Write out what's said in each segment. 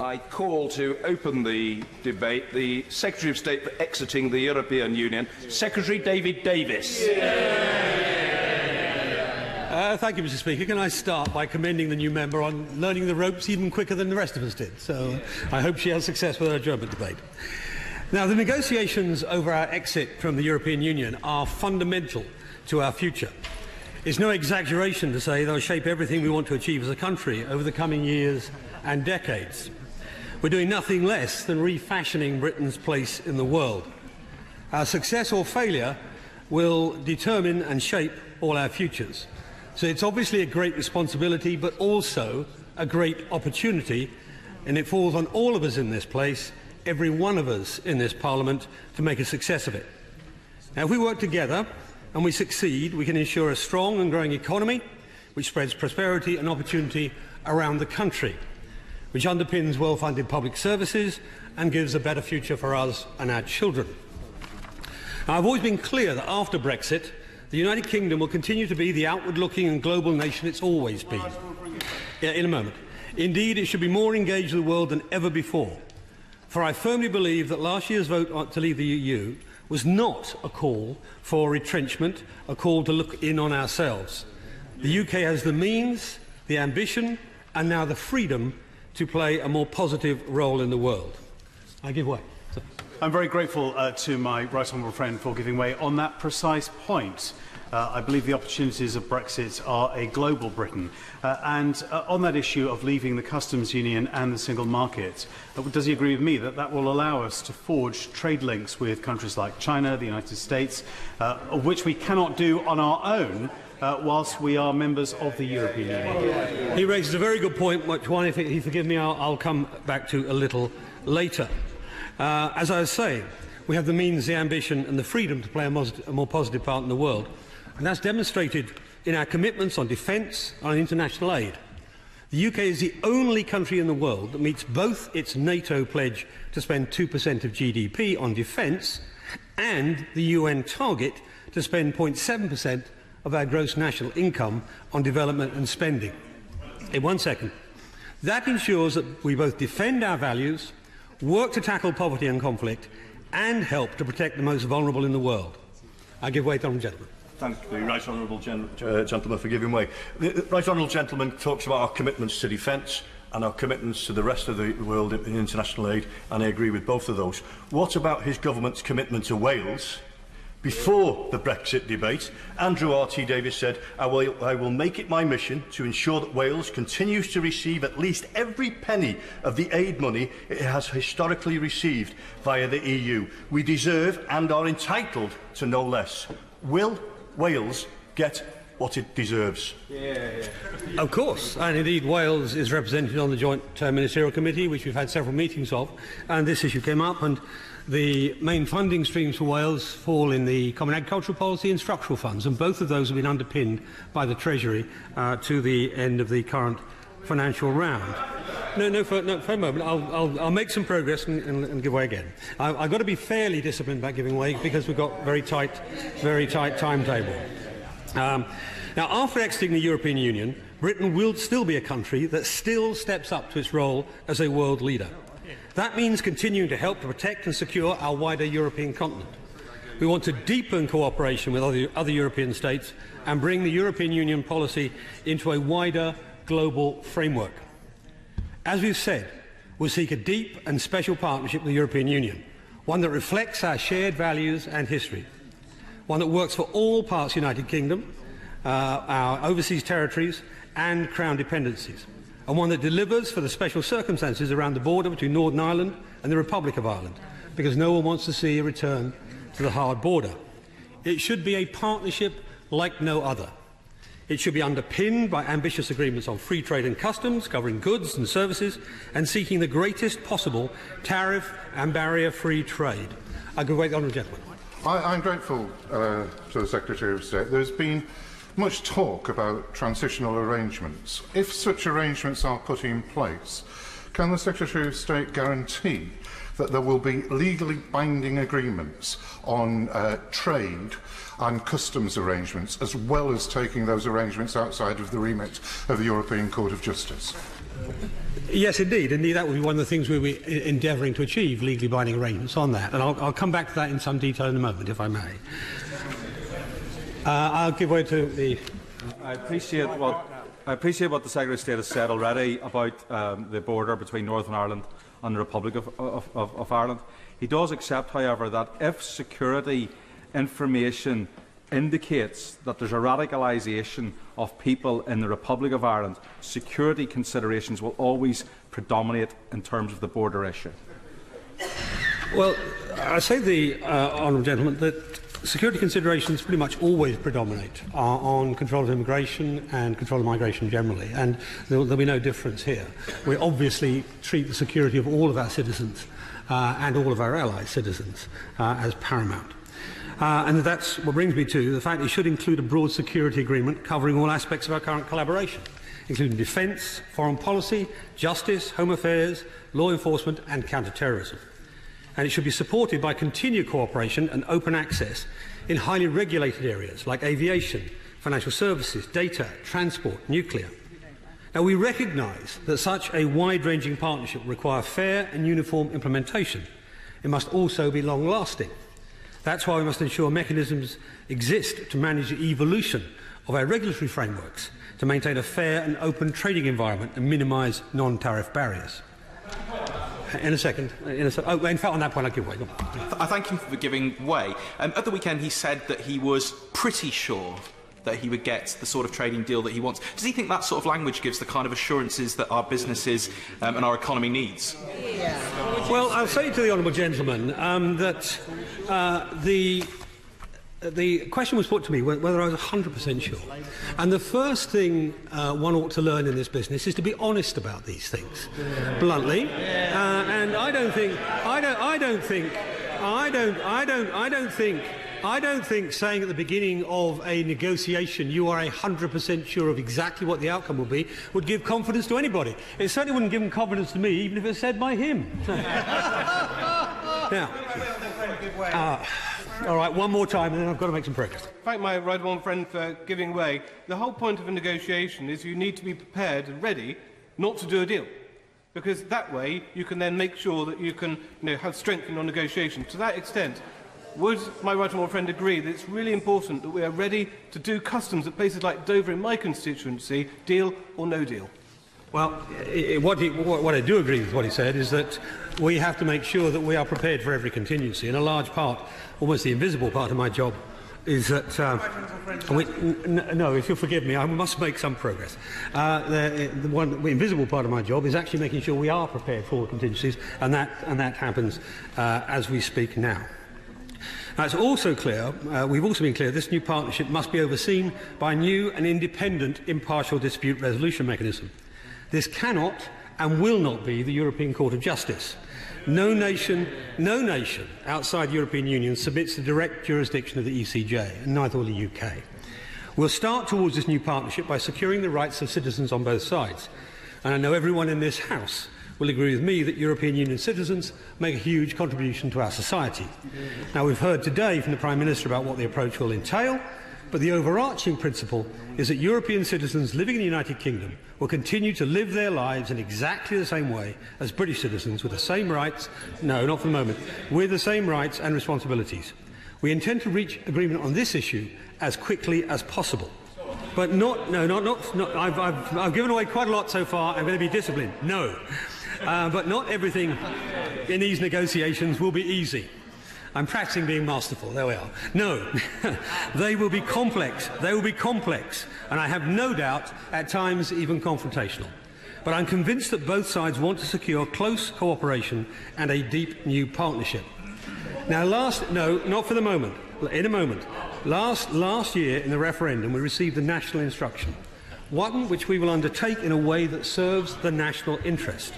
I call to open the debate the Secretary of State for exiting the European Union, Secretary David Davis. Thank you, Mr. Speaker. Can I start by commending the new member on learning the ropes even quicker than the rest of us did? So I hope she has success with her German debate. Now, the negotiations over our exit from the European Union are fundamental to our future. It's no exaggeration to say they'll shape everything we want to achieve as a country over the coming years and decades. We're doing nothing less than refashioning Britain's place in the world. Our success or failure will determine and shape all our futures. So it's obviously a great responsibility, but also a great opportunity, and it falls on all of us in this place, every one of us in this Parliament, to make a success of it. Now, if we work together and we succeed, we can ensure a strong and growing economy which spreads prosperity and opportunity around the country, which underpins well-funded public services and gives a better future for us and our children. Now, I've always been clear that after Brexit, the United Kingdom will continue to be the outward-looking and global nation it's always been. In a moment. Indeed, it should be more engaged with the world than ever before. For I firmly believe that last year's vote to leave the EU was not a call for retrenchment, a call to look in on ourselves. The UK has the means, the ambition, and now the freedom to play a more positive role in the world. I give way. I'm very grateful to my right honourable friend for giving way on that precise point. I believe the opportunities of Brexit are a global Britain. And on that issue of leaving the customs union and the single market, does he agree with me that that will allow us to forge trade links with countries like China, the United States, of which we cannot do on our own whilst we are members of the European Union? He raises a very good point, which one, if he forgive me, I'll come back to a little later. As I was saying, we have the means, the ambition and the freedom to play a more positive part in the world. And that's demonstrated in our commitments on defence and on international aid. The UK is the only country in the world that meets both its NATO pledge to spend 2% of GDP on defence and the UN target to spend 0.7% of our gross national income on development and spending. In 1 second. That ensures that we both defend our values, work to tackle poverty and conflict, and help to protect the most vulnerable in the world. I give way to the honourable gentleman. Thank the right honourable gentleman for giving way. The right honourable gentleman talks about our commitments to defence and our commitments to the rest of the world in international aid, and I agree with both of those. What about his government's commitment to Wales? Before the Brexit debate, Andrew R.T. Davis said, I will make it my mission to ensure that Wales continues to receive at least every penny of the aid money it has historically received via the EU. We deserve and are entitled to no less. Will Wales get what it deserves? Of course, and indeed Wales is represented on the Joint Ministerial Committee, which we've had several meetings of, and this issue came up, and the main funding streams for Wales fall in the Common Agricultural Policy and Structural Funds, and both of those have been underpinned by the Treasury to the end of the current financial round. For a moment, I'll make some progress and give way again. I've got to be fairly disciplined about giving way because we've got very tight timetable. Now, after exiting the European Union, Britain will still be a country that still steps up to its role as a world leader. That means continuing to help to protect and secure our wider European continent. We want to deepen cooperation with other European states and bring the European Union policy into a wider global framework. As we've said, we'll seek a deep and special partnership with the European Union, one that reflects our shared values and history, one that works for all parts of the United Kingdom, our overseas territories and Crown dependencies, and one that delivers for the special circumstances around the border between Northern Ireland and the Republic of Ireland, because no one wants to see a return to the hard border. It should be a partnership like no other. It should be underpinned by ambitious agreements on free trade and customs, covering goods and services, and seeking the greatest possible tariff and barrier-free trade. I give way to the honourable gentleman. I'm grateful to the Secretary of State. There's been much talk about transitional arrangements. If such arrangements are put in place, can the Secretary of State guarantee that there will be legally binding agreements on trade and customs arrangements, as well as taking those arrangements outside of the remit of the European Court of Justice? Yes, indeed. Indeed, that would be one of the things we were endeavouring to achieve, legally binding arrangements on that. And I'll come back to that in some detail in a moment, if I may. I'll give way to the... I appreciate what the Secretary of State has said already about the border between Northern Ireland and the Republic of Ireland. He does accept, however, that if security information indicates that there's a radicalisation of people in the Republic of Ireland, security considerations will always predominate in terms of the border issue. Well, I say to the honourable gentleman that security considerations pretty much always predominate on control of immigration and control of migration generally, and there'll be no difference here. We obviously treat the security of all of our citizens and all of our allies' citizens as paramount. And that's what brings me to the fact it should include a broad security agreement covering all aspects of our current collaboration, including defence, foreign policy, justice, home affairs, law enforcement and counter-terrorism. And it should be supported by continued cooperation and open access in highly regulated areas like aviation, financial services, data, transport, nuclear. Now, we recognise that such a wide-ranging partnership will require fair and uniform implementation. It must also be long-lasting. That's why we must ensure mechanisms exist to manage the evolution of our regulatory frameworks, to maintain a fair and open trading environment and minimise non-tariff barriers. In fact, on that point, I'll give way. I thank him for giving way. At the weekend, he said that he was pretty sure that he would get the sort of trading deal that he wants. Does he think that sort of language gives the kind of assurances that our businesses and our economy needs? Well, I'll say to the honourable gentleman that the question was put to me whether I was 100% sure. And the first thing one ought to learn in this business is to be honest about these things, bluntly. And I don't think saying at the beginning of a negotiation you are 100% sure of exactly what the outcome will be would give confidence to anybody. It certainly wouldn't give confidence to me, even if it was said by him. Now, all right, one more time, and then I've got to make some progress. Thank my right honourable friend for giving way. The whole point of a negotiation is you need to be prepared and ready not to do a deal, because that way you can then make sure that you can have strength in your negotiation. To that extent, would my right honourable friend agree that it's really important that we are ready to do customs at places like Dover in my constituency, deal or no deal? Well, what I do agree with what he said is that we have to make sure that we are prepared for every contingency. And a large part, almost the invisible part of my job, is that... no, if you'll forgive me, I must make some progress. The invisible part of my job is actually making sure we are prepared for contingencies, and that happens as we speak now. Now, it's also clear, we've also been clear, this new partnership must be overseen by a new and independent impartial dispute resolution mechanism. This cannot and will not be the European Court of Justice. No nation outside the European Union submits the direct jurisdiction of the ECJ, and neither will the UK. We'll start towards this new partnership by securing the rights of citizens on both sides. And I know everyone in this House will agree with me that European Union citizens make a huge contribution to our society. Now, we've heard today from the Prime Minister about what the approach will entail, but the overarching principle is that European citizens living in the United Kingdom will continue to live their lives in exactly the same way as British citizens, with the same rights, no, not for the moment, with the same rights and responsibilities. We intend to reach agreement on this issue as quickly as possible. But I've given away quite a lot so far. I'm going to be disciplined. No. But not everything in these negotiations will be easy. I'm practicing being masterful. There we are. No. They will be complex. They will be complex. And I have no doubt, at times, even confrontational. But I'm convinced that both sides want to secure close cooperation and a deep new partnership. Now, not for the moment. In a moment. Last year, in the referendum, we received a national instruction, one which we will undertake in a way that serves the national interest.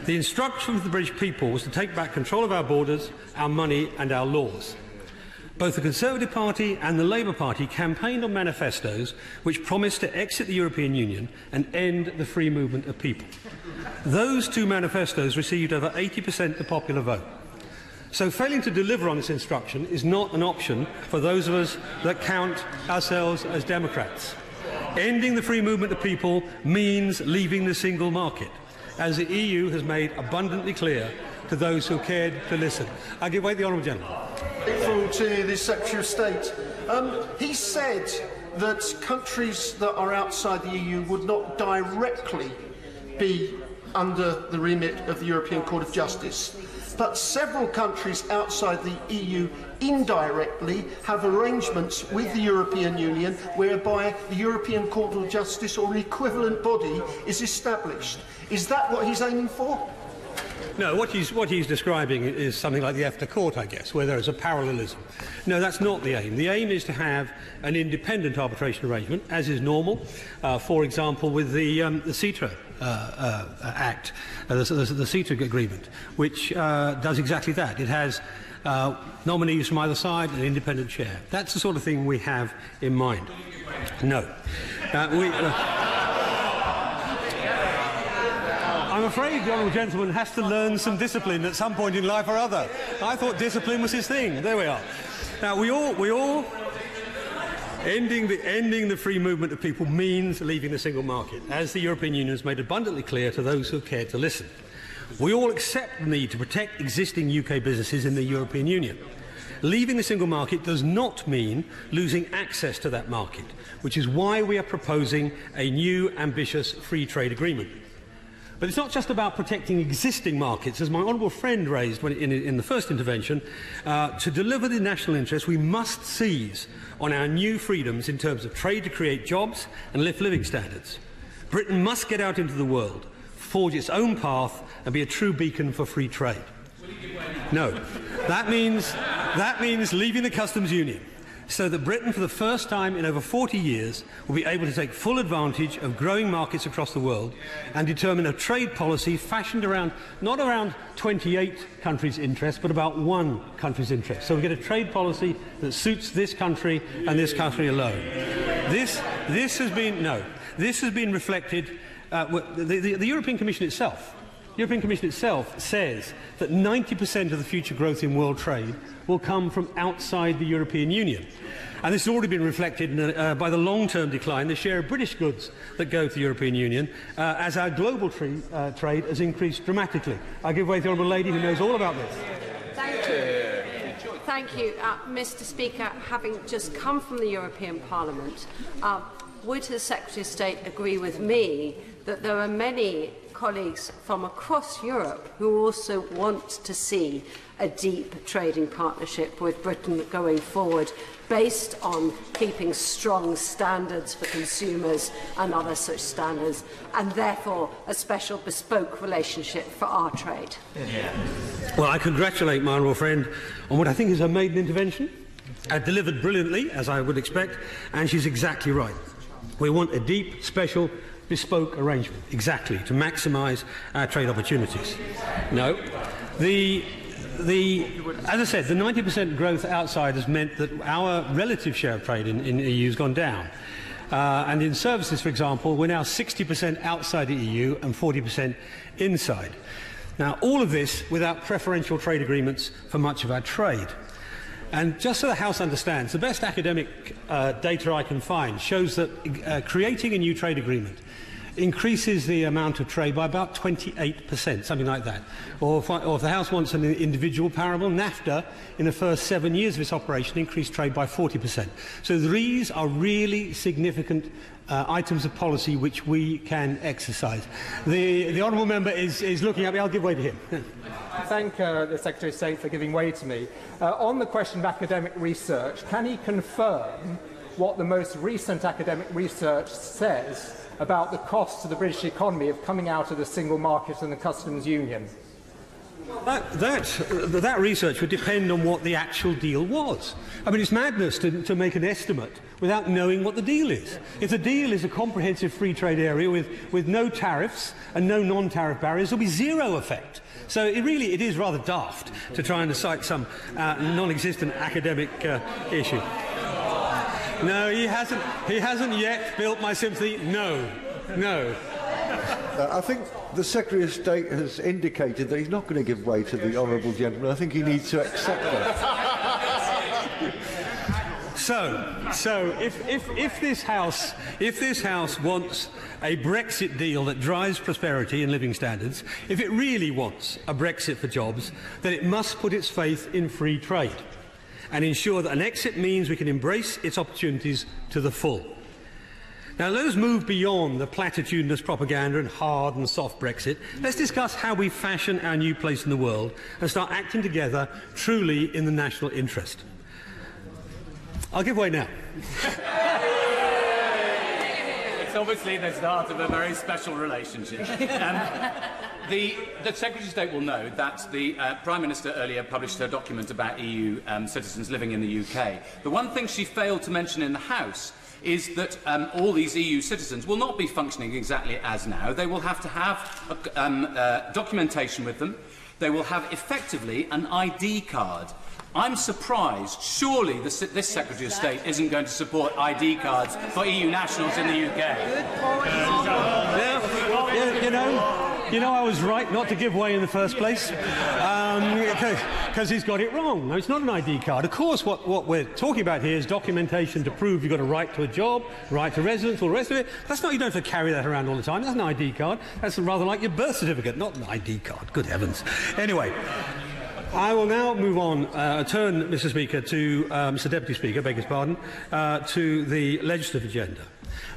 The instruction of the British people was to take back control of our borders, our money and our laws. Both the Conservative Party and the Labour Party campaigned on manifestos which promised to exit the European Union and end the free movement of people. Those two manifestos received over 80% of the popular vote. So failing to deliver on this instruction is not an option for those of us that count ourselves as democrats. Ending the free movement of people means leaving the single market. as the EU has made abundantly clear to those who cared to listen. I give way to the honourable gentleman. To the Secretary of State. He said that countries that are outside the EU would not directly be under the remit of the European Court of Justice. But several countries outside the EU indirectly have arrangements with the European Union whereby the European Court of Justice or an equivalent body is established. Is that what he's aiming for? No, what he's describing is something like the EFTA Court, I guess, where there is a parallelism. No, that's not the aim. The aim is to have an independent arbitration arrangement, as is normal, for example, with the CETA Act, the CETA agreement, which does exactly that. It has nominees from either side and an independent chair. That's the sort of thing we have in mind. No. I'm afraid the honourable gentleman has to learn some discipline at some point in life or other. I thought discipline was his thing. There we are. Now, we all ending the free movement of people means leaving the single market, as the European Union has made abundantly clear to those who have cared to listen. We all accept the need to protect existing UK businesses in the European Union. Leaving the single market does not mean losing access to that market, which is why we are proposing a new ambitious free trade agreement. But it's not just about protecting existing markets, as my honourable friend raised in the first intervention. To deliver the national interest, we must seize on our new freedoms in terms of trade to create jobs and lift living standards. Britain must get out into the world, forge its own path and be a true beacon for free trade. No, that means leaving the customs union, so that Britain, for the first time in over 40 years, will be able to take full advantage of growing markets across the world and determine a trade policy fashioned around, not around 28 countries' interests, but about one country's interests. So we get a trade policy that suits this country and this country alone. This has been reflected. The European Commission itself. The European Commission itself says that 90% of the future growth in world trade will come from outside the European Union. And this has already been reflected by the long-term decline, the share of British goods that go to the European Union, as our global trade has increased dramatically. I give way to the honourable lady who knows all about this. Thank you. Thank you. Mr. Speaker, having just come from the European Parliament, would the Secretary of State agree with me that there are many colleagues from across Europe who also want to see a deep trading partnership with Britain going forward, based on keeping strong standards for consumers and other such standards, and therefore a special bespoke relationship for our trade? Well, I congratulate my honourable friend on what I think is her maiden intervention. Delivered brilliantly, as I would expect, and she's exactly right. We want a deep, special, bespoke arrangement, exactly, to maximise our trade opportunities. No. As I said, the 90% growth outside has meant that our relative share of trade in the EU has gone down. And in services, for example, we're now 60% outside the EU and 40% inside. Now, all of this without preferential trade agreements for much of our trade. And just so the House understands, the best academic data I can find shows that creating a new trade agreement increases the amount of trade by about 28%, something like that. Or if the House wants an individual parable, NAFTA, in the first 7 years of its operation, increased trade by 40%. So these are really significant items of policy which we can exercise. The honourable member is looking at me. I'll give way to him. I thank the Secretary of State for giving way to me. On the question of academic research, can he confirm what the most recent academic research says about the cost to the British economy of coming out of the single market and the customs union? That research would depend on what the actual deal was. I mean, it's madness to make an estimate without knowing what the deal is. If the deal is a comprehensive free trade area with no tariffs and no non-tariff barriers, there will be zero effect. So it is rather daft to try and cite some non-existent academic issue. No, he hasn't yet built my sympathy. No. I think the Secretary of State has indicated that he's not going to give way to the honourable gentleman. I think he needs to accept that. So if this House wants a Brexit deal that drives prosperity and living standards, if it really wants a Brexit for jobs, then it must put its faith in free trade and ensure that an exit means we can embrace its opportunities to the full. Now, let us move beyond the platitudinous propaganda and hard and soft Brexit. Let's discuss how we fashion our new place in the world and start acting together truly in the national interest. I'll give way now. It's obviously the start of a very special relationship. The Secretary of State will know that the Prime Minister earlier published a document about EU citizens living in the UK. The one thing she failed to mention in the House is that all these EU citizens will not be functioning exactly as now. They will have to have documentation with them. They will have effectively an ID card. I'm surprised. Surely this Secretary of State isn't going to support ID cards for EU nationals in the UK. You know, I was right not to give way in the first place, because he's got it wrong. No, it's not an ID card. Of course, what we're talking about here is documentation to prove you've got a right to a job, right to residence, all the rest of it. That's not, you don't have to carry that around all the time. That's an ID card. That's rather like your birth certificate, not an ID card. Good heavens. Anyway, I will now move on, turn, Mr. Speaker, to Mr. Deputy Speaker, beg his pardon, to the legislative agenda.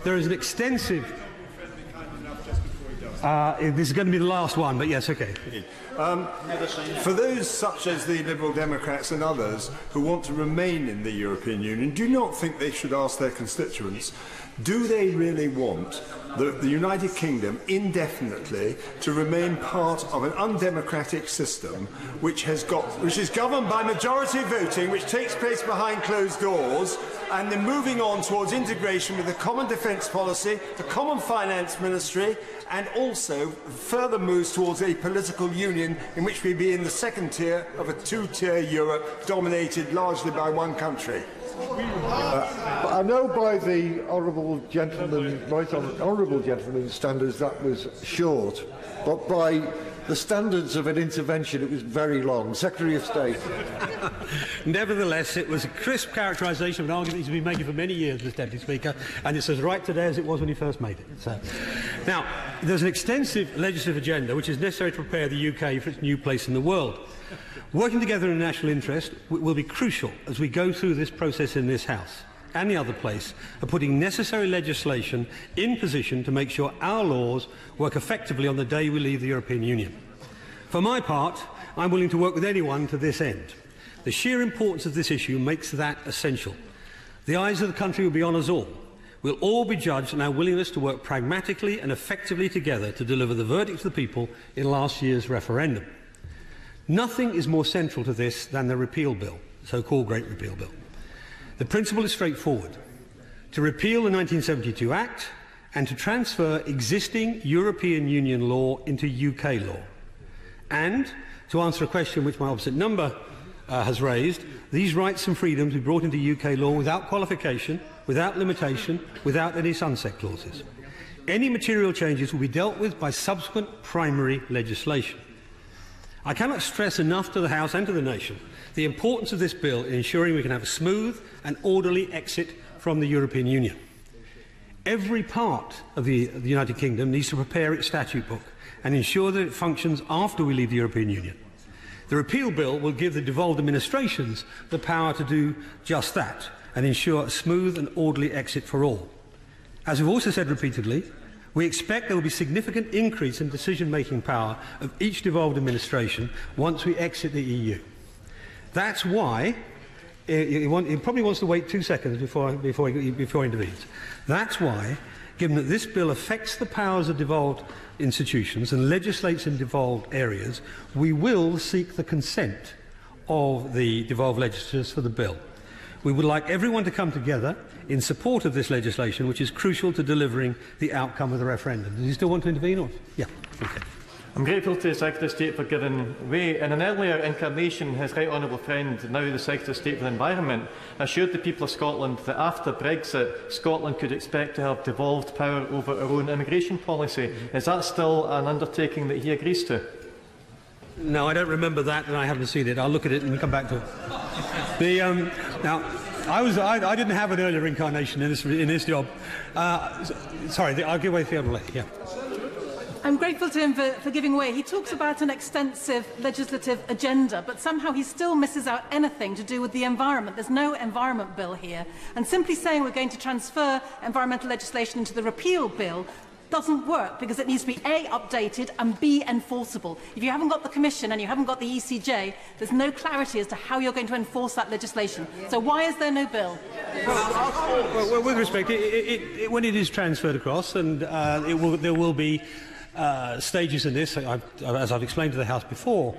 There is an extensive. This is going to be the last one, but yes, okay. For those such as the Liberal Democrats and others who want to remain in the European Union, do you not think they should ask their constituents, do they really want the United Kingdom indefinitely to remain part of an undemocratic system which is governed by majority voting, which takes place behind closed doors, and then moving on towards integration with the common defence policy, the common finance ministry, and also further moves towards a political union in which we be in the second tier of a two-tier Europe dominated largely by one country? I know by the honourable gentleman's standards that was short, but by the standards of an intervention it was very long. Secretary of State. Nevertheless, it was a crisp characterisation of an argument he's been making for many years, Mr. Deputy Speaker, and it's as right today as it was when he first made it. So, now, there's an extensive legislative agenda which is necessary to prepare the UK for its new place in the world. Working together in national interest will be crucial as we go through this process in this House and the other place of putting necessary legislation in position to make sure our laws work effectively on the day we leave the European Union. For my part, I'm willing to work with anyone to this end. The sheer importance of this issue makes that essential. The eyes of the country will be on us all. We'll all be judged on our willingness to work pragmatically and effectively together to deliver the verdict to the people in last year's referendum. Nothing is more central to this than the repeal bill, the so-called Great Repeal Bill. The principle is straightforward: to repeal the 1972 Act and to transfer existing European Union law into UK law. And, to answer a question which my opposite number has raised, these rights and freedoms be brought into UK law without qualification, without limitation, without any sunset clauses. Any material changes will be dealt with by subsequent primary legislation. I cannot stress enough to the House and to the nation the importance of this bill in ensuring we can have a smooth and orderly exit from the European Union. Every part of the United Kingdom needs to prepare its statute book and ensure that it functions after we leave the European Union. The repeal bill will give the devolved administrations the power to do just that and ensure a smooth and orderly exit for all. As we've also said repeatedly, we expect there will be a significant increase in decision-making power of each devolved administration once we exit the EU. That's why he probably wants to wait 2 seconds before he intervenes. That's why, given that this bill affects the powers of devolved institutions and legislates in devolved areas, we will seek the consent of the devolved legislatures for the bill. We would like everyone to come together in support of this legislation, which is crucial to delivering the outcome of the referendum. Does he still want to intervene? Or? Yeah. Okay. I'm grateful to the Secretary of State for giving way. In an earlier incarnation, his right honourable friend, now the Secretary of State for the Environment, assured the people of Scotland that after Brexit, Scotland could expect to have devolved power over our own immigration policy. Is that still an undertaking that he agrees to? No, I don't remember that, and I haven't seen it. I'll look at it and come back to it. Now, I didn't have an earlier incarnation in this job. Sorry, I'll give way to the other lady. Yeah. I'm grateful to him for giving way. He talks about an extensive legislative agenda, but somehow he still misses out anything to do with the environment. There's no environment bill here. And simply saying we're going to transfer environmental legislation into the repeal bill doesn't work, because it needs to be A, updated, and B, enforceable. If you haven't got the Commission and you haven't got the ECJ, there's no clarity as to how you're going to enforce that legislation. So why is there no bill? Well, with respect, when it is transferred across, and there will be stages in this, as I've explained to the House before,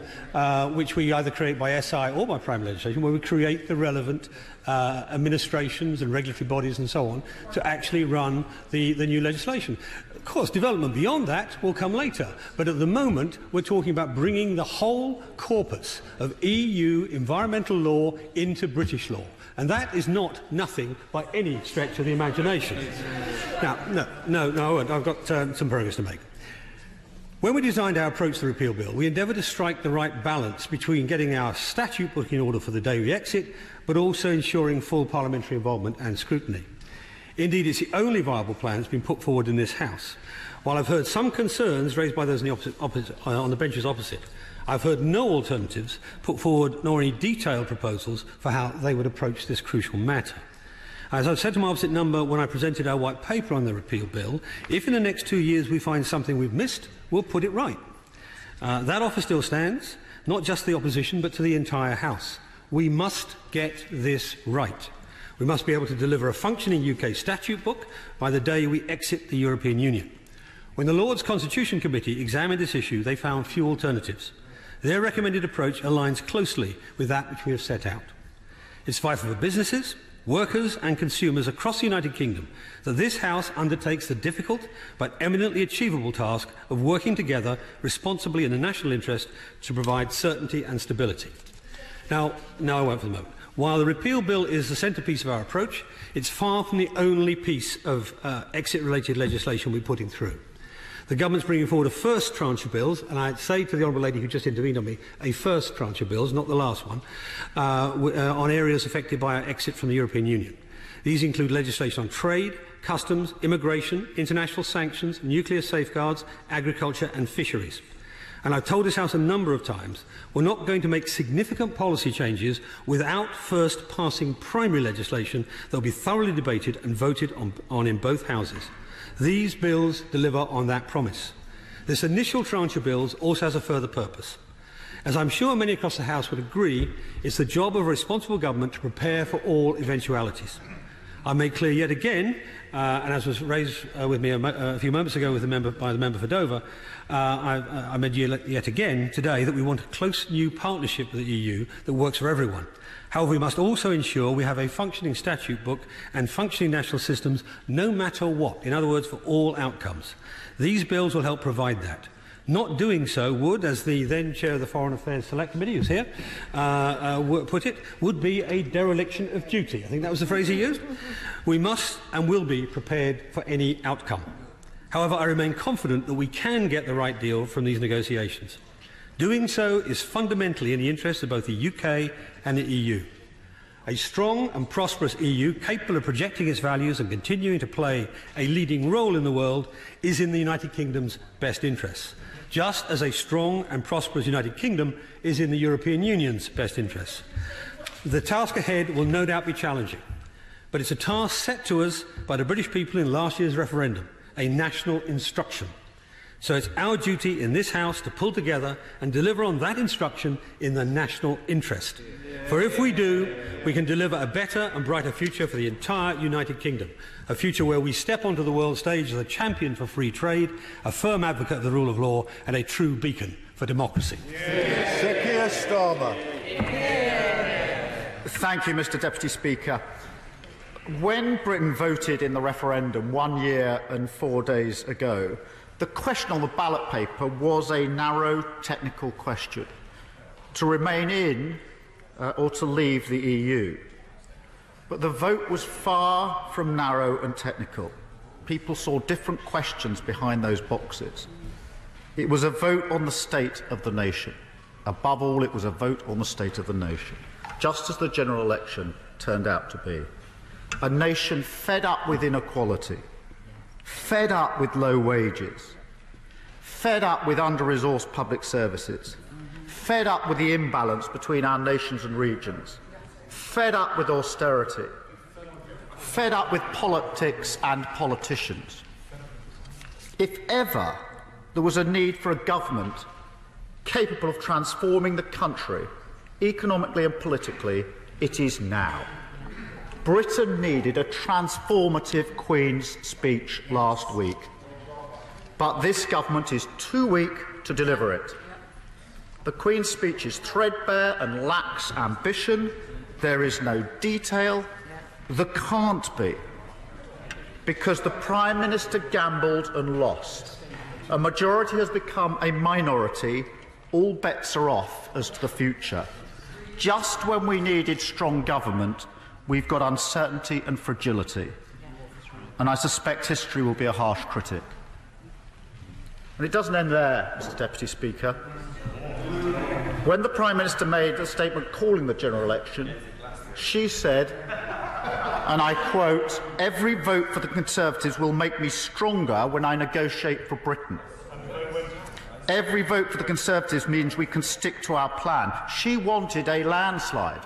which we either create by SI or by primary legislation, where we create the relevant administrations and regulatory bodies and so on to actually run the new legislation. Of course, development beyond that will come later, but at the moment we're talking about bringing the whole corpus of EU environmental law into British law. And that is not nothing by any stretch of the imagination. Now, no, I've got some progress to make. When we designed our approach to the repeal bill, we endeavoured to strike the right balance between getting our statute book in order for the day we exit, but also ensuring full parliamentary involvement and scrutiny. Indeed, it's the only viable plan that's been put forward in this House. While I've heard some concerns raised by those on the benches opposite, I've heard no alternatives put forward, nor any detailed proposals for how they would approach this crucial matter. As I've said to my opposite number when I presented our white paper on the repeal bill, if in the next 2 years we find something we've missed, we'll put it right. That offer still stands, not just to the opposition, but to the entire House. We must get this right. We must be able to deliver a functioning UK statute book by the day we exit the European Union. When the Lords Constitution Committee examined this issue, they found few alternatives. Their recommended approach aligns closely with that which we have set out. It's vital for businesses, workers and consumers across the United Kingdom that this House undertakes the difficult but eminently achievable task of working together responsibly in the national interest to provide certainty and stability. Now I won't for the moment. While the repeal bill is the centrepiece of our approach, it's far from the only piece of exit-related legislation we're putting through. The government's bringing forward a first tranche of bills, and I'd say to the honourable lady who just intervened on me, a first tranche of bills, not the last one, on areas affected by our exit from the European Union. These include legislation on trade, customs, immigration, international sanctions, nuclear safeguards, agriculture and fisheries. And I've told this House a number of times, we're not going to make significant policy changes without first passing primary legislation that will be thoroughly debated and voted on in both Houses. These bills deliver on that promise. This initial tranche of bills also has a further purpose. As I'm sure many across the House would agree, it's the job of a responsible government to prepare for all eventualities. I made clear yet again, and as was raised with me a few moments ago by the member for Dover, I made yet again today that we want a close new partnership with the EU that works for everyone. However, we must also ensure we have a functioning statute book and functioning national systems no matter what, in other words, for all outcomes. These bills will help provide that. Not doing so would, as the then Chair of the Foreign Affairs Select Committee, who's here, put it, would be a dereliction of duty. I think that was the phrase he used. We must and will be prepared for any outcome. However, I remain confident that we can get the right deal from these negotiations. Doing so is fundamentally in the interest of both the UK and the EU. A strong and prosperous EU, capable of projecting its values and continuing to play a leading role in the world, is in the United Kingdom's best interests, just as a strong and prosperous United Kingdom is in the European Union's best interests. The task ahead will no doubt be challenging, but it's a task set to us by the British people in last year's referendum, a national instruction. So it's our duty in this House to pull together and deliver on that instruction in the national interest. For if we do, we can deliver a better and brighter future for the entire United Kingdom, a future where we step onto the world stage as a champion for free trade, a firm advocate of the rule of law and a true beacon for democracy. Sir Keir Starmer. Thank you, Mr Deputy Speaker. When Britain voted in the referendum 1 year and 4 days ago, the question on the ballot paper was a narrow technical question: to remain in or to leave the EU. But the vote was far from narrow and technical. People saw different questions behind those boxes. It was a vote on the state of the nation. Above all, it was a vote on the state of the nation, just as the general election turned out to be. A nation fed up with inequality, fed up with low wages, fed up with under-resourced public services, fed up with the imbalance between our nations and regions, fed up with austerity, fed up with politics and politicians. If ever there was a need for a government capable of transforming the country economically and politically, it is now. Britain needed a transformative Queen's speech last week, but this government is too weak to deliver it. The Queen's speech is threadbare and lacks ambition. There is no detail. There can't be, because the Prime Minister gambled and lost. A majority has become a minority. All bets are off as to the future. Just when we needed strong government, we've got uncertainty and fragility. And I suspect history will be a harsh critic. And it doesn't end there, Mr. Deputy Speaker. When the Prime Minister made a statement calling the general election, she said, and I quote, "Every vote for the Conservatives will make me stronger when I negotiate for Britain. Every vote for the Conservatives means we can stick to our plan." She wanted a landslide.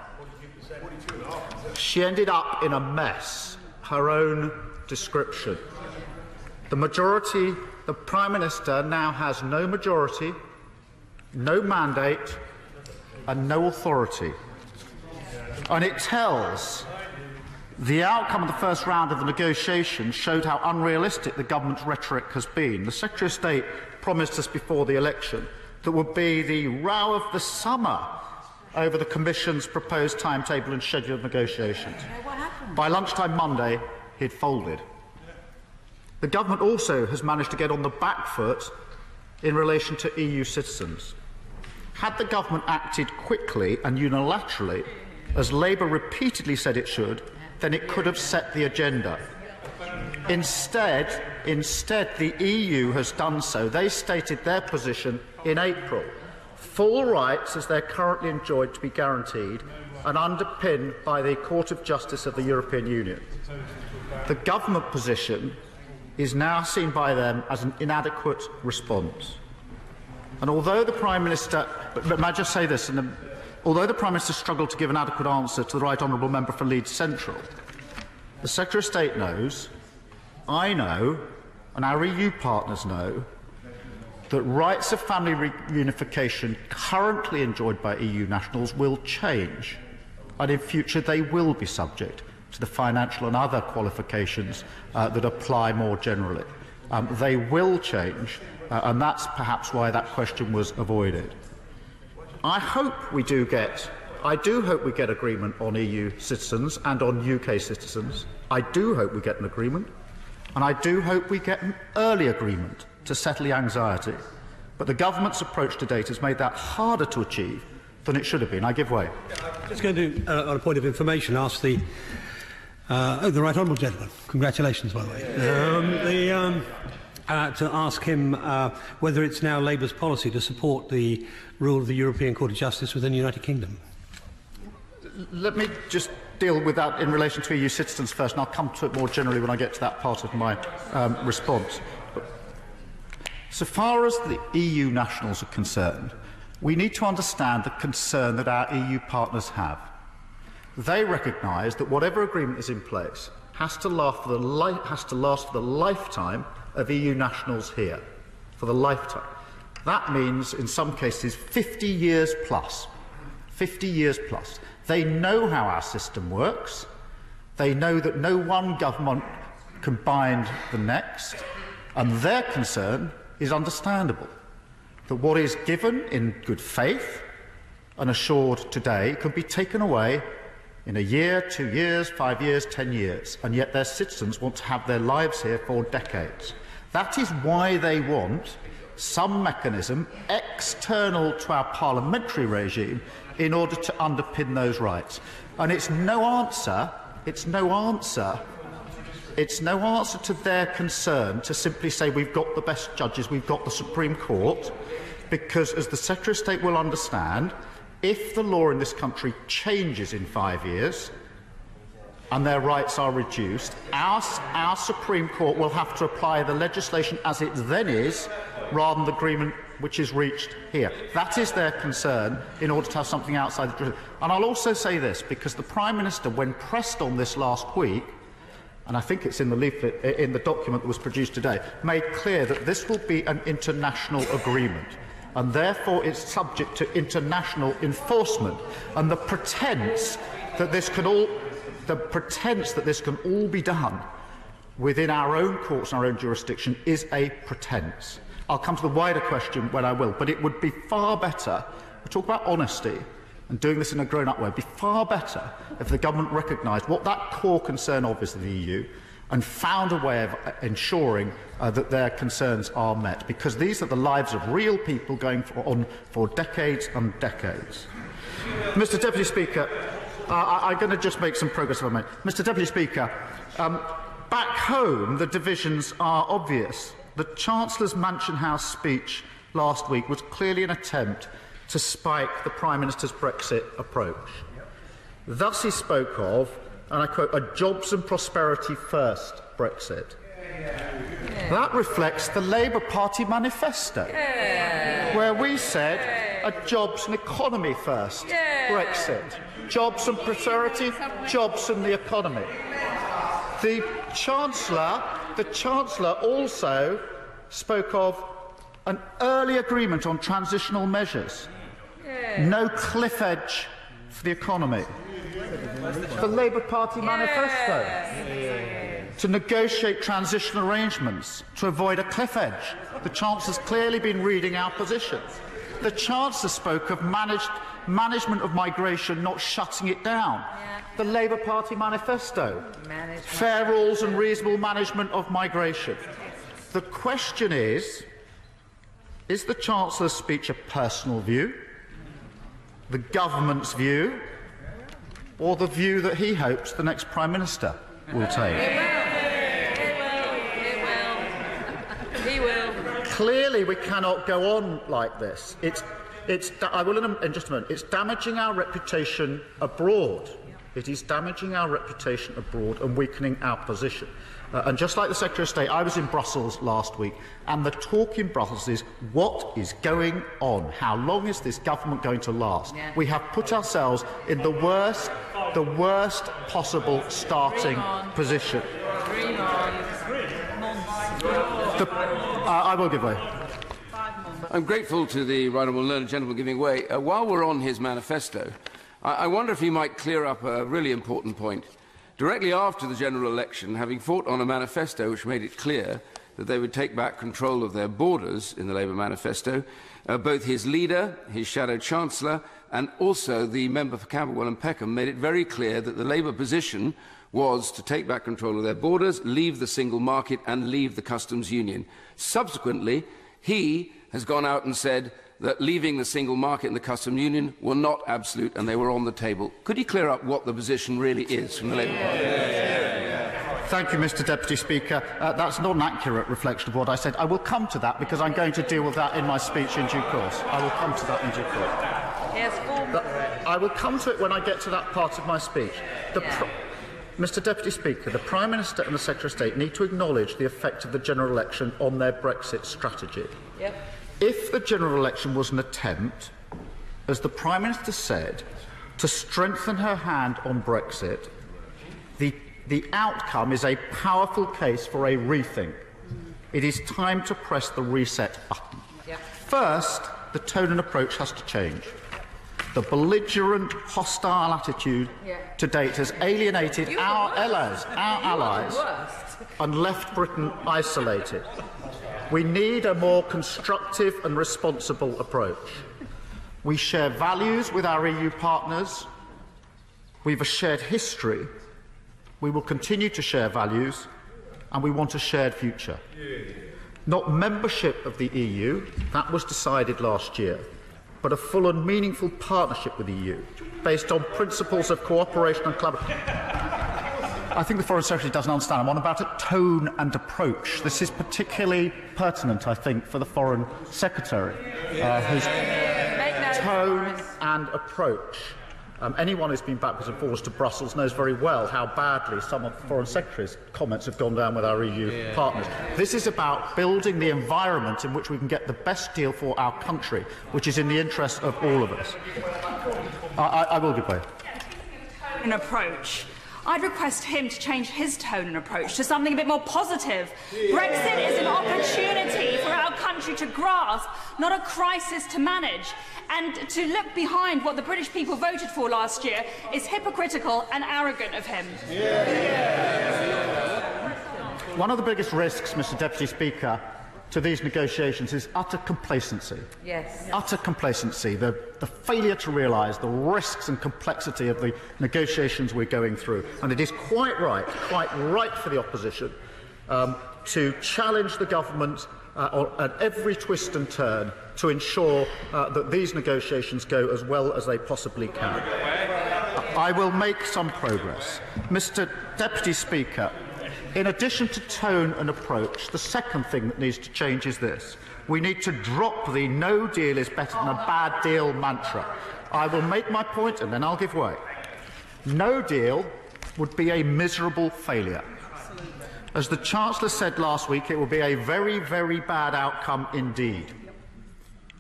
She ended up in a mess, her own description. The Prime Minister now has no majority, no mandate and no authority. And it tells the outcome of the first round of the negotiations showed how unrealistic the government's rhetoric has been. The Secretary of State promised us before the election that would be the row of the summer over the Commission's proposed timetable and schedule of negotiations. By lunchtime Monday, he'd folded. The government also has managed to get on the back foot in relation to EU citizens. Had the government acted quickly and unilaterally, as Labour repeatedly said it should, then it could have set the agenda. Instead, the EU has done so. They stated their position in April. Full rights as they're currently enjoyed to be guaranteed and underpinned by the Court of Justice of the European Union. The government position is now seen by them as an inadequate response. And although the Prime Minister, but may I just say this, although the Prime Minister struggled to give an adequate answer to the Right Honourable Member for Leeds Central, the Secretary of State knows, I know, and our EU partners know, that rights of family reunification currently enjoyed by EU nationals will change, and in future they will be subject to the financial and other qualifications that apply more generally. They will change, and that's perhaps why that question was avoided. I do hope we get agreement on EU citizens and on UK citizens. I do hope we get an agreement, and I do hope we get an early agreement to settle the anxiety. But the government's approach to date has made that harder to achieve than it should have been. I give way. I'm just going to, on a point of information, ask the Right Honourable Gentleman. Congratulations, by the way. To ask him whether it's now Labour's policy to support the rule of the European Court of Justice within the United Kingdom. Let me just deal with that in relation to EU citizens first, and I'll come to it more generally when I get to that part of my response. So far as the EU nationals are concerned, we need to understand the concern that our EU partners have. They recognise that whatever agreement is in place has to last for the lifetime of EU nationals here, for the lifetime. That means, in some cases, 50 years plus. 50 years plus. They know how our system works. They know that no one government can bind the next, and their concern is understandable, that what is given in good faith and assured today can be taken away in a year, 2 years, 5 years, 10 years, and yet their citizens want to have their lives here for decades. That is why they want some mechanism external to our parliamentary regime in order to underpin those rights. And it's no answer to their concern to simply say we've got the best judges, we've got the Supreme Court, because, as the Secretary of State will understand, if the law in this country changes in 5 years, and their rights are reduced, our Supreme Court will have to apply the legislation as it then is, rather than the agreement which is reached here. That is their concern in order to have something outside the... And I'll also say this, because the Prime Minister, when pressed on this last week, and I think it's in the leaflet, in the document that was produced today, made clear that this will be an international agreement, and therefore it's subject to international enforcement. And the pretense that this can all be done within our own courts and our own jurisdiction is a pretense. I'll come to the wider question when I will, but it would be far better, we talk about honesty and doing this in a grown-up way, it would be far better if the government recognised what that core concern of is the EU and found a way of ensuring that their concerns are met, because these are the lives of real people going on for decades and decades. Mr Deputy Speaker, I'm going to just make some progress if I may. Mr Deputy Speaker, back home the divisions are obvious. The Chancellor's Mansion House speech last week was clearly an attempt to spike the Prime Minister's Brexit approach. Thus he spoke of, and I quote, a jobs and prosperity first Brexit. That reflects the Labour Party manifesto, where we said a jobs and economy first Brexit. Jobs and prosperity, jobs and the economy. The Chancellor also spoke of an early agreement on transitional measures. No cliff edge for the economy. The Labour Party manifesto. To negotiate transitional arrangements to avoid a cliff edge. The Chancellor's clearly been reading our positions. The Chancellor spoke of management of migration, not shutting it down. The Labour Party manifesto. Fair rules and reasonable management of migration. The question is the Chancellor's speech a personal view, the government's view, or the view that he hopes the next Prime Minister will take? He will. Clearly we cannot go on like this. I will in just a moment. It's damaging our reputation abroad. It is damaging our reputation abroad and weakening our position. And just like the Secretary of State, I was in Brussels last week, and the talk in Brussels is, what is going on? How long is this government going to last? Yeah. We have put ourselves in the worst possible starting position. I will give way. I'm grateful to the right honourable learned gentleman giving way. While we're on his manifesto, I wonder if he might clear up a really important point. Directly after the general election, having fought on a manifesto which made it clear that they would take back control of their borders in the Labour manifesto, both his leader, his shadow chancellor, and also the member for Camberwell and Peckham made it very clear that the Labour position was to take back control of their borders, leave the single market and leave the customs union. Subsequently, he has gone out and said that leaving the single market and the customs union were not absolute and they were on the table. Could he clear up what the position really is from the Labour Party? Thank you, Mr Deputy Speaker. That's not an accurate reflection of what I said. I will come to that because I'm going to deal with that in my speech in due course. I will come to that in due course. I will come to it when I get to that part of my speech. Mr Deputy Speaker, the Prime Minister and the Secretary of State need to acknowledge the effect of the general election on their Brexit strategy. Yep. If the general election was an attempt, as the Prime Minister said, to strengthen her hand on Brexit, the outcome is a powerful case for a rethink. It is time to press the reset button. Yep. First, the tone and approach has to change. The belligerent, hostile attitude to date has alienated our allies, and left Britain isolated. We need a more constructive and responsible approach. We share values with our EU partners. We have a shared history. We will continue to share values, and we want a shared future. Not membership of the EU, that was decided last year, but a full and meaningful partnership with the EU, based on principles of cooperation and collaboration. I think the Foreign Secretary doesn't understand. I'm on about a tone and approach. This is particularly pertinent, I think, for the Foreign Secretary, whose tone and approach Anyone who's been backwards and forwards to Brussels knows very well how badly some of the Foreign Secretary's comments have gone down with our EU partners. This is about building the environment in which we can get the best deal for our country, which is in the interest of all of us. I will give way. An approach. I'd request him to change his tone and approach to something a bit more positive. Brexit is an opportunity for our country to grasp, not a crisis to manage. And to look behind what the British people voted for last year is hypocritical and arrogant of him. One of the biggest risks, Mr. Deputy Speaker, to these negotiations is utter complacency. Yes. Utter complacency, the failure to realise the risks and complexity of the negotiations we're going through. And it is quite right for the opposition to challenge the government at every twist and turn to ensure that these negotiations go as well as they possibly can. I will make some progress. Mr. Deputy Speaker, in addition to tone and approach, the second thing that needs to change is this. We need to drop the no deal is better than a bad deal mantra. I will make my point and then I'll give way. No deal would be a miserable failure. As the Chancellor said last week, it will be a very, very bad outcome indeed.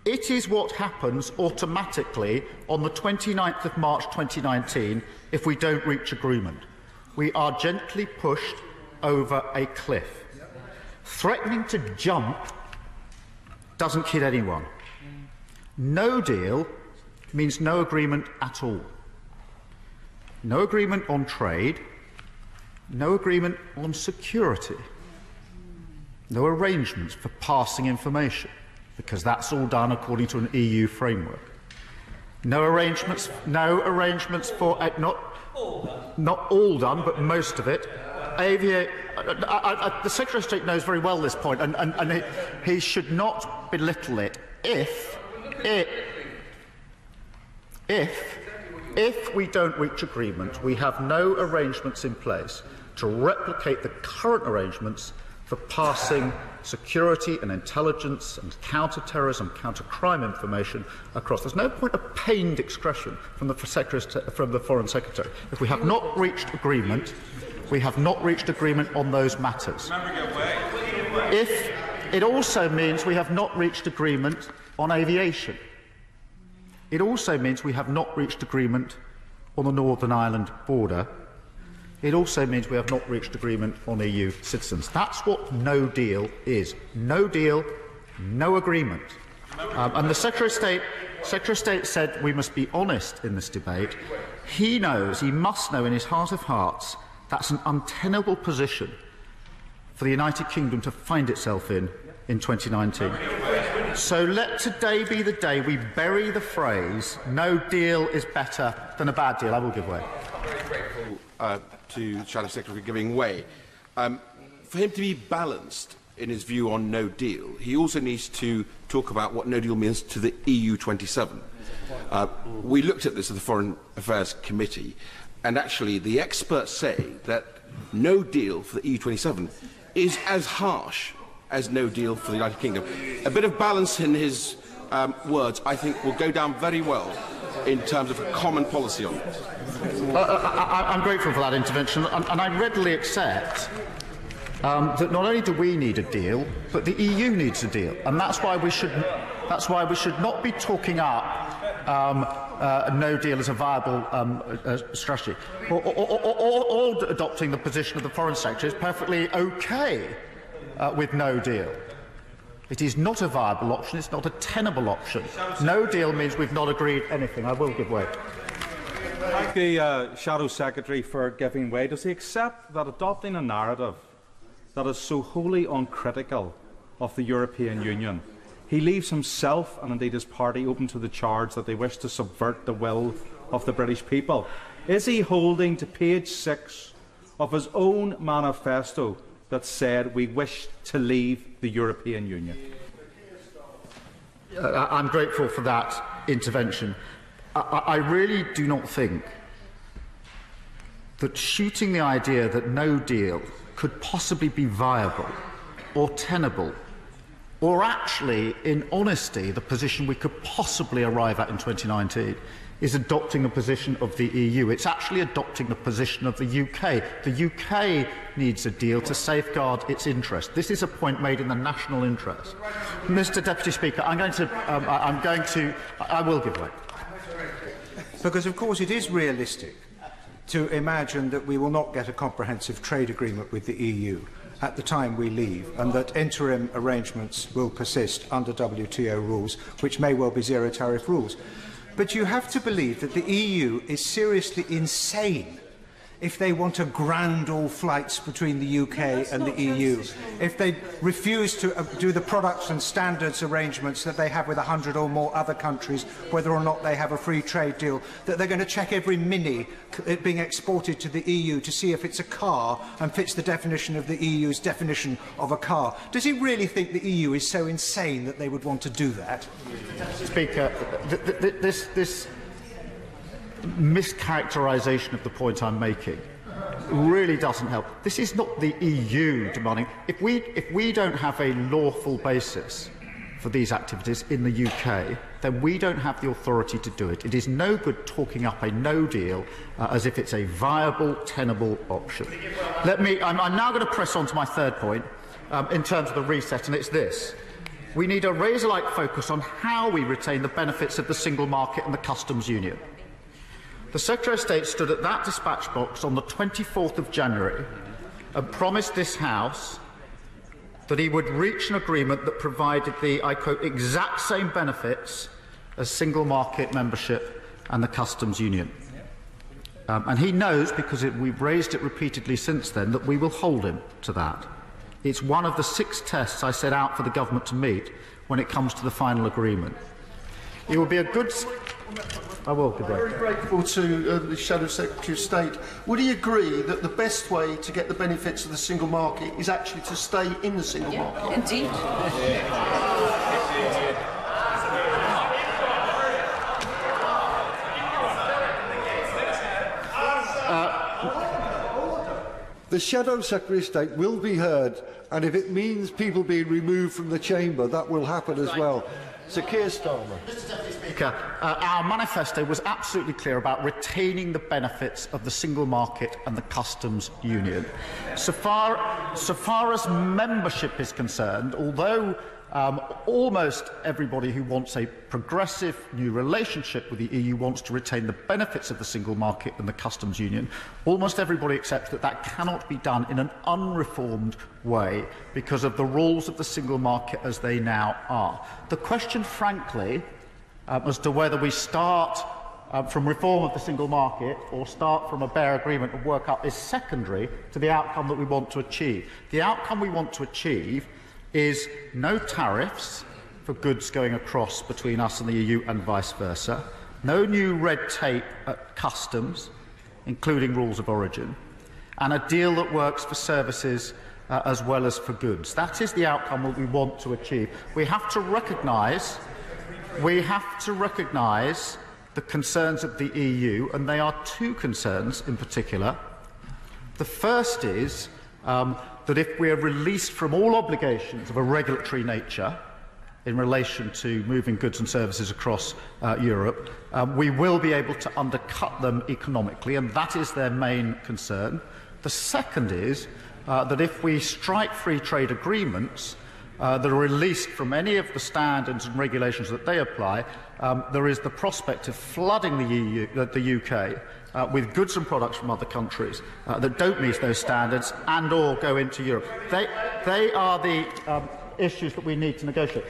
It is what happens automatically on the 29th of March 2019 if we don't reach agreement. We are gently pushed over a cliff. Threatening to jump doesn't kid anyone. No deal means no agreement at all. No agreement on trade, no agreement on security, no arrangements for passing information, because that's all done according to an EU framework. No arrangements for not all done, but most of it. The Secretary of State knows very well this point, and he should not belittle it if we don't reach agreement, we have no arrangements in place to replicate the current arrangements for passing security and intelligence and counter-terrorism, counter-crime information across. There's no point of pained expression from the Foreign Secretary. If we have not reached agreement, we have not reached agreement on those matters. If it also means we have not reached agreement on aviation, it also means we have not reached agreement on the Northern Ireland border. It also means we have not reached agreement on EU citizens. That's what no deal is. No deal, no agreement. And the Secretary of State said we must be honest in this debate. He knows, he must know in his heart of hearts, that's an untenable position for the United Kingdom to find itself in 2019. So let today be the day we bury the phrase, no deal is better than a bad deal. I will give way. I'm very grateful to the Challenge Secretary for giving way. For him to be balanced in his view on no deal, he also needs to talk about what no deal means to the EU 27. We looked at this at the Foreign Affairs Committee, and actually the experts say that no deal for the EU 27 is as harsh as no deal for the United Kingdom. A bit of balance in his words, I think, will go down very well in terms of a common policy on this. I'm grateful for that intervention, and I readily accept that not only do we need a deal, but the EU needs a deal, and that's why we should not be talking up no deal as a viable strategy, or adopting the position of the Foreign Secretary is perfectly OK with no deal. It is not a viable option, it's not a tenable option. No deal means we've not agreed anything. I will give way. Thank the Shadow Secretary for giving way. Does he accept that adopting a narrative that is so wholly uncritical of the European Union, he leaves himself and indeed his party open to the charge that they wish to subvert the will of the British people? Is he holding to page 6 of his own manifesto that said we wish to leave the European Union? I'm grateful for that intervention. I really do not think that shooting the idea that no deal could possibly be viable or tenable or actually, in honesty, the position we could possibly arrive at in 2019 is adopting the position of the EU. It's actually adopting the position of the UK. The UK needs a deal to safeguard its interest. This is a point made in the national interest. Mr. Deputy Speaker, I will give way. Because, of course, it is realistic to imagine that we will not get a comprehensive trade agreement with the EU at the time we leave, and that interim arrangements will persist under WTO rules, which may well be zero-tariff rules. But you have to believe that the EU is seriously insane if they want to ground all flights between the UK and the EU, if they refuse to do the products and standards arrangements that they have with 100 or more other countries, whether or not they have a free trade deal, that they're going to check every Mini being exported to the EU to see if it's a car and fits the definition of the EU's definition of a car. Does he really think the EU is so insane that they would want to do that? Speaker, this mischaracterisation of the point I'm making really doesn't help. This is not the EU demanding. If we don't have a lawful basis for these activities in the UK, then we don't have the authority to do it. It is no good talking up a no deal as if it's a viable, tenable option. I'm now going to press on to my third point in terms of the reset, and it's this. We need a razor-like focus on how we retain the benefits of the single market and the customs union. The Secretary of State stood at that dispatch box on the 24th of January and promised this House that he would reach an agreement that provided the, I quote, exact same benefits as single market membership and the customs union. And he knows, because we've raised it repeatedly since then, that we will hold him to that. It's one of the 6 tests I set out for the government to meet when it comes to the final agreement. It would be a good... I will, very grateful to the Shadow Secretary of State. Would he agree that the best way to get the benefits of the single market is actually to stay in the single market? Indeed. The Shadow Secretary of State will be heard, and if it means people being removed from the chamber, that will happen as well. Sir Keir Starmer. Mr. Deputy Speaker, our manifesto was absolutely clear about retaining the benefits of the single market and the customs union. So far as membership is concerned, although almost everybody who wants a progressive new relationship with the EU wants to retain the benefits of the single market and the customs union, almost everybody accepts that that cannot be done in an unreformed way because of the rules of the single market as they now are. The question, frankly, as to whether we start from reform of the single market or start from a bare agreement and work up is secondary to the outcome that we want to achieve. The outcome we want to achieve is no tariffs for goods going across between us and the EU and vice versa, no new red tape at customs, including rules of origin, and a deal that works for services as well as for goods. That is the outcome that we want to achieve. We have to recognise the concerns of the EU, and they are 2 concerns in particular. The first is that if we are released from all obligations of a regulatory nature in relation to moving goods and services across Europe, we will be able to undercut them economically, and that is their main concern. The second is that if we strike free trade agreements that are released from any of the standards and regulations that they apply, there is the prospect of flooding the UK with goods and products from other countries that don't meet those standards and or go into Europe. They are the issues that we need to negotiate.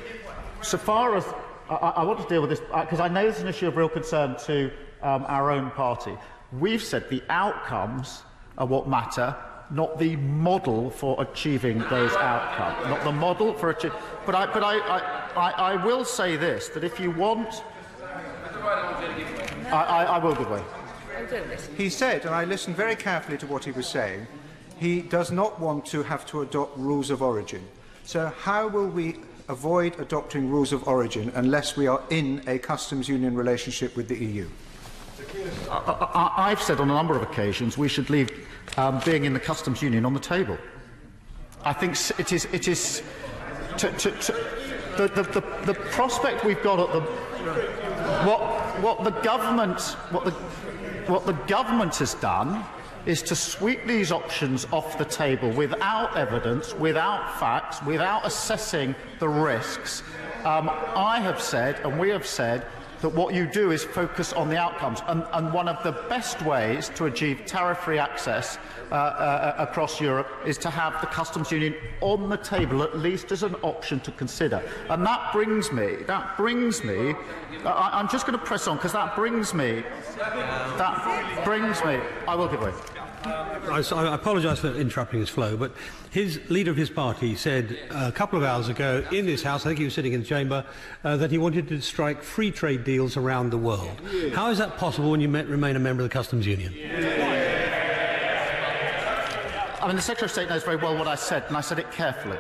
So far as I want to deal with this, because I know this is an issue of real concern to our own party. We've said the outcomes are what matter, not the model for achieving those outcomes. Not the model for achieving... But I will say this, that if you want... I will give way. He said, and I listened very carefully to what he was saying, he does not want to have to adopt rules of origin. So how will we avoid adopting rules of origin unless we are in a customs union relationship with the EU? I've said on a number of occasions we should leave being in the customs union on the table. I think it is the prospect we've got at the what the government has done is to sweep these options off the table without evidence, without facts, without assessing the risks. I have said, and we have said, that what you do is focus on the outcomes. And one of the best ways to achieve tariff-free access across Europe is to have the customs union on the table, at least as an option to consider. And that brings me, I'm just going to press on, because that brings me, I will give way. I apologise for interrupting his flow, but his leader of his party said a couple of hours ago in this House, I think he was sitting in the chamber, that he wanted to strike free trade deals around the world. How is that possible when you remain a member of the Customs Union? I mean, the Secretary of State knows very well what I said, and I said it carefully.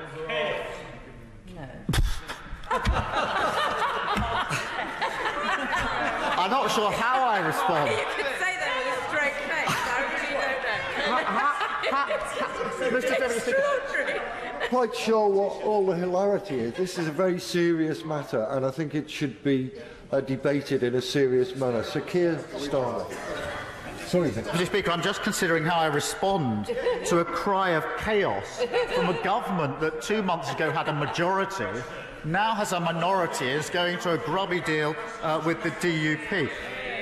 I'm not sure how I respond. You could say that with a straight face. I really don't know. Mr. Deputy Speaker, quite sure what all the hilarity is. This is a very serious matter, and I think it should be debated in a serious manner. Sir Keir Starmer. Sorry, Mr. Speaker, I'm just considering how I respond to a cry of chaos from a government that 2 months ago had a majority, now has a minority, is going to a grubby deal with the DUP.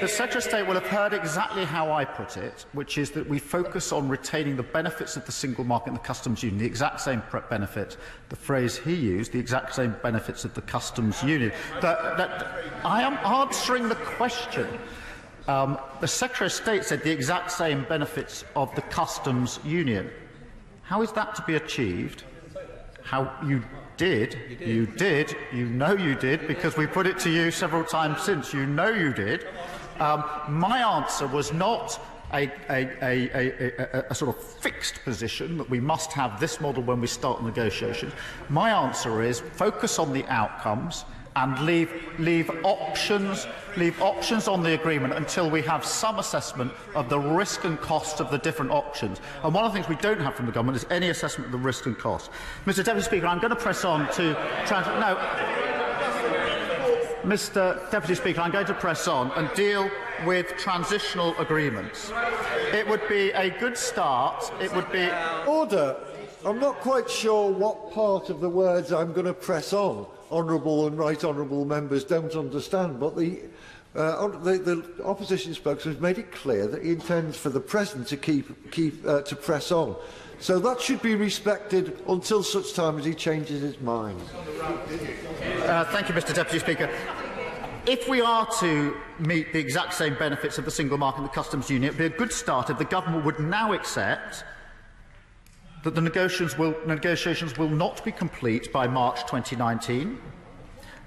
The Secretary of State will have heard exactly how I put it, which is that we focus on retaining the benefits of the single market and the customs union, the exact same benefit, the phrase he used, the exact same benefits of the customs union. I am answering the question. The Secretary of State said the exact same benefits of the customs union. How is that to be achieved? How you did, you know you did, because we put it to you several times since, you know you did. My answer was not a sort of fixed position that we must have this model when we start negotiations. My answer is focus on the outcomes and leave options on the agreement until we have some assessment of the risk and cost of the different options. And one of the things we don't have from the government is any assessment of the risk and cost. Mr. Deputy Speaker, I'm going to press on to Mr. Deputy Speaker, I'm going to press on and deal with transitional agreements. It would be a good start. It would be order. I'm not quite sure what part of the words I'm going to press on. Honourable and right honourable members don't understand, but the opposition spokesman has made it clear that he intends for the present to to press on. So that should be respected until such time as he changes his mind. Thank you, Mr. Deputy Speaker. If we are to meet the exact same benefits of the single market and the customs union, it would be a good start if the government would now accept that the negotiations will not be complete by March 2019,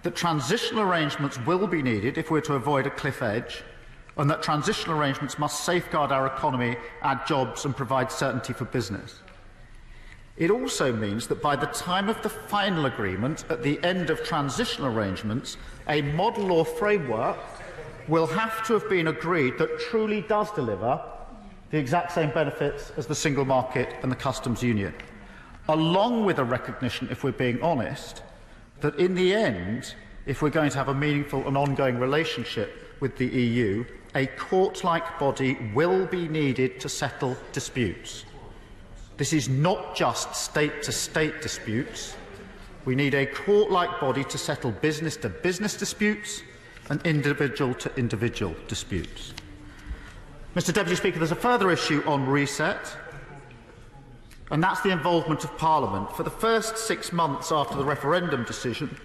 that transitional arrangements will be needed if we are to avoid a cliff edge, and that transitional arrangements must safeguard our economy, add jobs and provide certainty for business. It also means that by the time of the final agreement, at the end of transitional arrangements, a model law framework will have to have been agreed that truly does deliver the exact same benefits as the single market and the customs union, along with a recognition, if we're being honest, that in the end, if we're going to have a meaningful and ongoing relationship with the EU, a court-like body will be needed to settle disputes. This is not just state-to-state disputes. We need a court-like body to settle business-to-business disputes and individual-to-individual disputes. Mr. Deputy Speaker, there's a further issue on reset, and that's the involvement of Parliament. For the first 6 months after the referendum decision,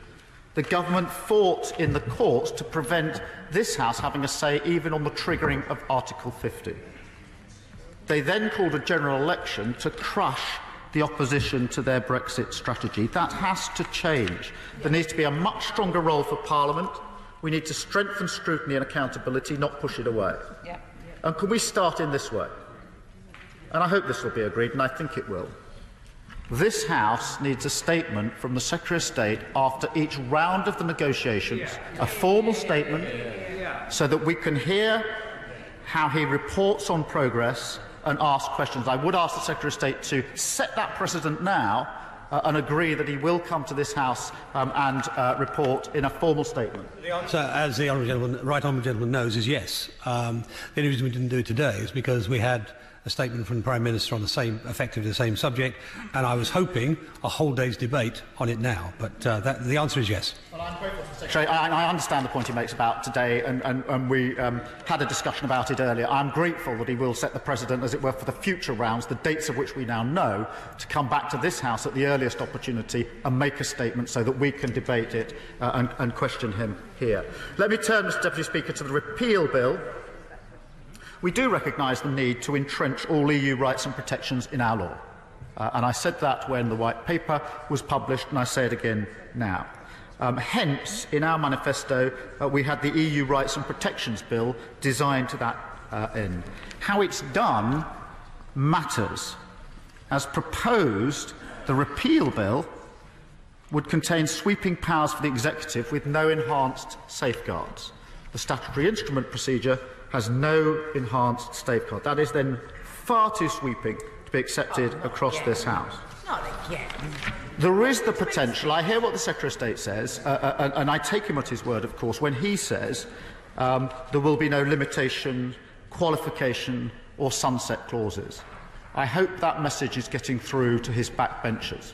the government fought in the courts to prevent this House having a say even on the triggering of Article 50. They then called a general election to crush the opposition to their Brexit strategy. That has to change. There needs to be a much stronger role for Parliament. We need to strengthen scrutiny and accountability, not push it away. Yeah. And can we start in this way? And I hope this will be agreed, and I think it will. This House needs a statement from the Secretary of State after each round of the negotiations, a formal statement, so that we can hear how he reports on progress and ask questions. I would ask the Secretary of State to set that precedent now and agree that he will come to this House and report in a formal statement? The answer, as the right honourable gentleman knows, is yes. The only reason we didn't do it today is because we had a statement from the Prime Minister on effectively the same subject, and I was hoping a whole day's debate on it now. But the answer is yes. Well, I'm grateful to the Secretary. I understand the point he makes about today, and we had a discussion about it earlier. I'm grateful that he will set the precedent, as it were, for the future rounds, the dates of which we now know, to come back to this House at the earliest opportunity and make a statement so that we can debate it and question him here. Let me turn, Mr Deputy Speaker, to the repeal bill. We do recognise the need to entrench all EU rights and protections in our law. And I said that when the White Paper was published, and I say it again now. Hence, in our manifesto, we had the EU Rights and Protections Bill designed to that end. How it's done matters. As proposed, the repeal bill would contain sweeping powers for the executive with no enhanced safeguards. The statutory instrument procedure has no enhanced safeguard. That is then far too sweeping to be accepted across this House. Not again. There is the potential. I hear what the Secretary of State says, and I take him at his word, of course, when he says there will be no limitation, qualification or sunset clauses. I hope that message is getting through to his backbenchers,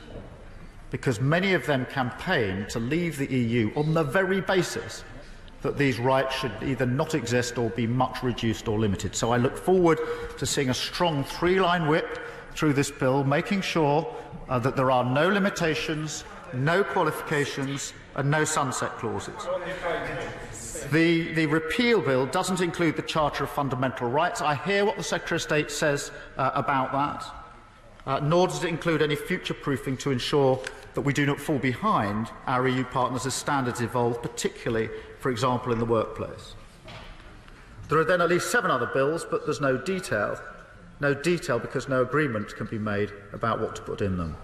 because many of them campaign to leave the EU on the very basis that these rights should either not exist or be much reduced or limited. So I look forward to seeing a strong three-line whip through this bill, making sure that there are no limitations, no qualifications and no sunset clauses. The repeal bill doesn't include the Charter of Fundamental Rights. I hear what the Secretary of State says about that, nor does it include any future-proofing to ensure that we do not fall behind our EU partners as standards evolve, particularly, for example, in the workplace. There are then at least 7 other bills, but there's no detail because no agreement can be made about what to put in them.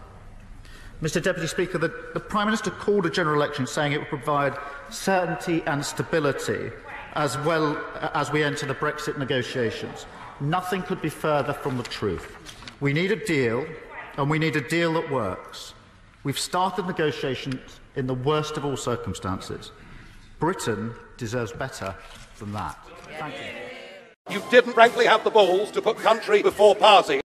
Mr Deputy Speaker, the Prime Minister called a general election saying it would provide certainty and stability as well as we enter the Brexit negotiations. Nothing could be further from the truth. We need a deal, and we need a deal that works. We've started negotiations in the worst of all circumstances. Britain deserves better than that. Thank you. You didn't frankly have the balls to put country before party.